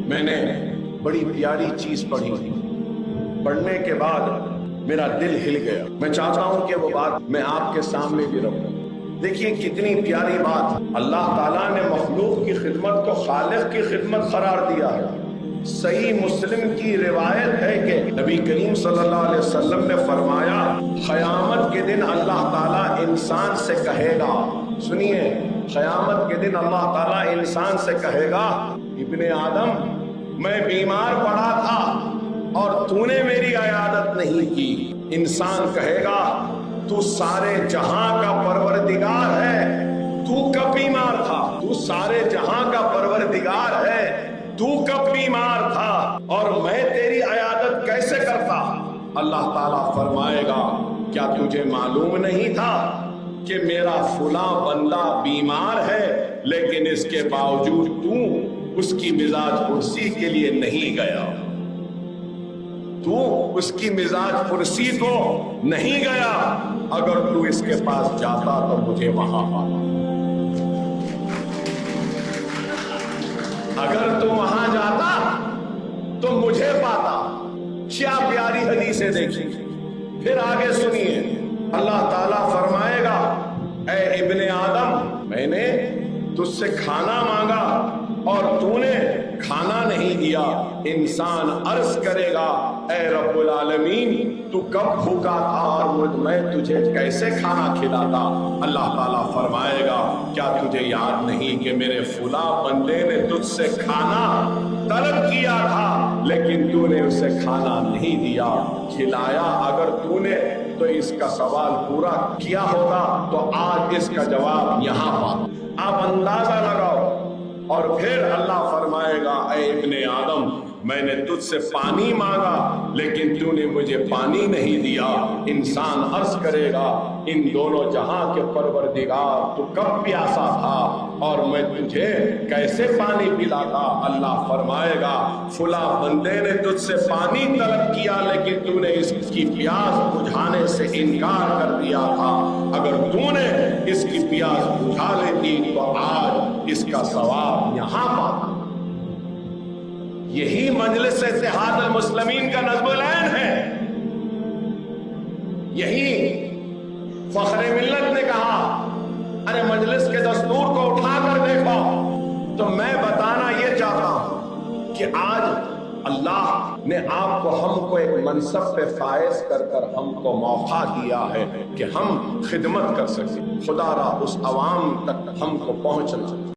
میں نے بڑی پیاری چیز پڑھی، پڑھنے کے بعد میرا دل ہل گیا۔ میں چاہتا ہوں کہ وہ بات میں آپ کے سامنے بھی رکھوں۔ دیکھیے کتنی پیاری بات، اللہ تعالیٰ نے مخلوق کی خدمت کو خالق کی خدمت قرار دیا ہے۔ صحیح مسلم کی روایت ہے کہ نبی کریم صلی اللہ علیہ وسلم نے فرمایا، قیامت کے دن اللہ تعالیٰ انسان سے کہے گا، سنیے، قیامت کے دن اللہ تعالیٰ انسان سے کہے گا، ابن آدم میں بیمار پڑا تھا اور تو نے میری عیادت نہیں کی۔ انسان کہے گا، تو سارے جہاں کا پروردگار ہے، تو کب بیمار تھا؟ تو سارے جہاں کا پروردگار ہے، تو کب بیمار تھا اور میں تیری عیادت کیسے کرتا؟ اللہ تعالیٰ فرمائے گا، کیا تجھے معلوم نہیں تھا کہ میرا فلاں بندہ بیمار ہے لیکن اس کے باوجود تو اس کی مزاج پرسی کے لیے نہیں گیا، تو اس کی مزاج پرسی کو نہیں گیا، اگر تو اس کے پاس جاتا تو مجھے وہاں پاتا، اگر تو وہاں جاتا تو مجھے پاتا۔ کیا پیاری حدیثیں دیکھی۔ پھر آگے سنیے، اللہ تعالیٰ فرمائے گا، اے ابن آدم میں نے تجھ سے کھانا مانگا اور تو نے کھانا نہیں دیا۔ انسان عرض کرے گا، اے رب العالمین تو کب بھوکا تھا اور میں تجھے کیسے کھانا کھلاتا؟ اللہ تعالیٰ فرمائے گا، کیا تجھے یاد نہیں کہ میرے فلاں بندے نے تجھ سے کھانا طلب کیا تھا لیکن تو نے اسے کھانا نہیں دیا، کھلایا؟ اگر تو نے تو اس کا سوال پورا کیا ہوگا تو آج اس کا جواب یہاں پا۔ آپ اندازہ لگاؤ۔ اور پھر اللہ فرمائے گا، اے ابن آدم میں نے تجھ سے پانی مانگا لیکن تو نے مجھے پانی نہیں دیا۔ انسان عرض کرے گا، ان دونوں جہاں کے پروردگار تو کب پیاسا تھا اور میں تجھے کیسے پانی پلاتا؟ اللہ فرمائے گا، فلاں بندے نے تجھ سے پانی طلب کیا لیکن تو نے اس کی پیاس بجھانے سے انکار کر دیا تھا، اگر تو نے اس کی پیاس بجھا لیتی تو آج اس کا ثواب یہاں پاتا۔ یہی مجلس اتحاد المسلمین کا نظم العین ہے۔ یہی فخر ملت نے کہا، ارے مجلس کے دستور کو اٹھا کر دیکھو۔ تو میں بتانا یہ چاہتا ہوں کہ آج اللہ نے آپ کو، ہم کو ایک منصب پہ فائز کر کر ہم کو موقع دیا ہے کہ ہم خدمت کر سکیں۔ خدا را اس عوام تک ہم کو پہنچنا